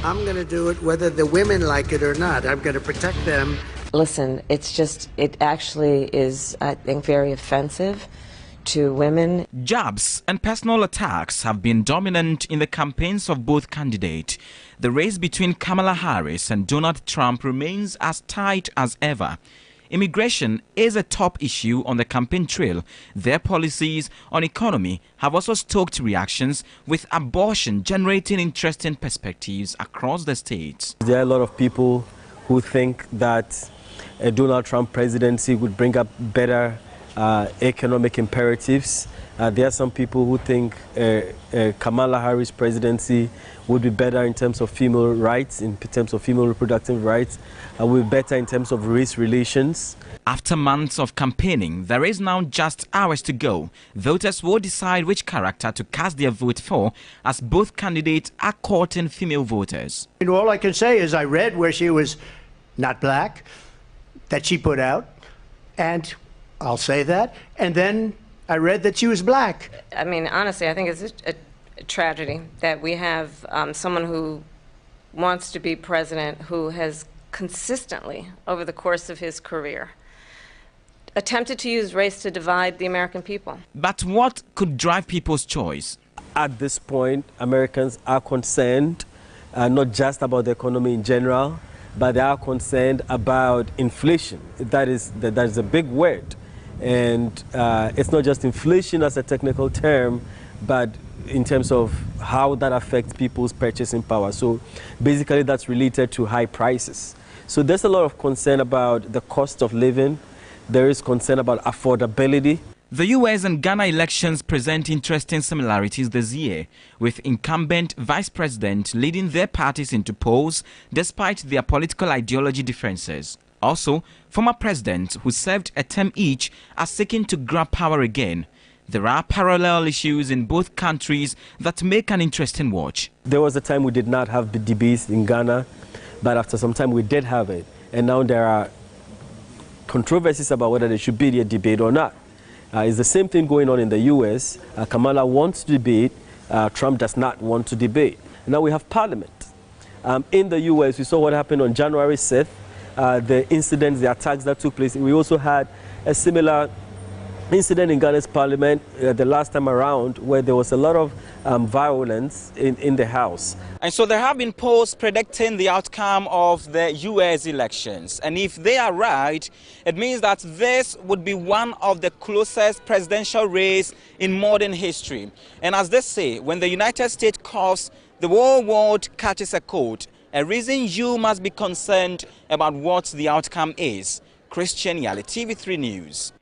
I'm going to do it whether the women like it or not. I'm going to protect them. Listen, it actually is, I think, very offensive to women. Jabs and personal attacks have been dominant in the campaigns of both candidates. The race between Kamala Harris and Donald Trump remains as tight as ever. Immigration is a top issue on the campaign trail. Their policies on economy have also stoked reactions, with abortion generating interesting perspectives across the states. There are a lot of people who think that a Donald Trump presidency would bring up better economic imperatives. There are some people who think Kamala Harris presidency would be better in terms of female rights, in terms of female reproductive rights, will be better in terms of race relations. After months of campaigning, there is now just hours to go. Voters will decide which character to cast their vote for, as both candidates are courting female voters. And all I can say is I read where she was not black, that she put out, and I'll say that, and then I read that she was black. I mean, honestly, I think it's a tragedy that we have someone who wants to be president who has consistently, over the course of his career, attempted to use race to divide the American people. But what could drive people's choice? At this point, Americans are concerned not just about the economy in general, but they are concerned about inflation. That is a big word. And it's not just inflation as a technical term, but in terms of how that affects people's purchasing power. So basically that's related to high prices. So there's a lot of concern about the cost of living. There is concern about affordability. The US and Ghana elections present interesting similarities this year, with incumbent vice president leading their parties into polls despite their political ideology differences. Also, former presidents who served a term each are seeking to grab power again. There are parallel issues in both countries that make an interesting watch. There was a time we did not have the debates in Ghana, but after some time we did have it. And now there are controversies about whether there should be a debate or not. It's the same thing going on in the US. Kamala wants to debate, Trump does not want to debate. Now we have parliament. In the US, we saw what happened on January 6th, the incidents, the attacks that took place. We also had a similar incident in Ghana's parliament the last time around, where there was a lot of violence in the House. And so there have been polls predicting the outcome of the US elections. And if they are right, it means that this would be one of the closest presidential race in modern history. And as they say, when the United States coughs, the whole world catches a cold. A reason you must be concerned about what the outcome is. Christian Yali, TV3 News.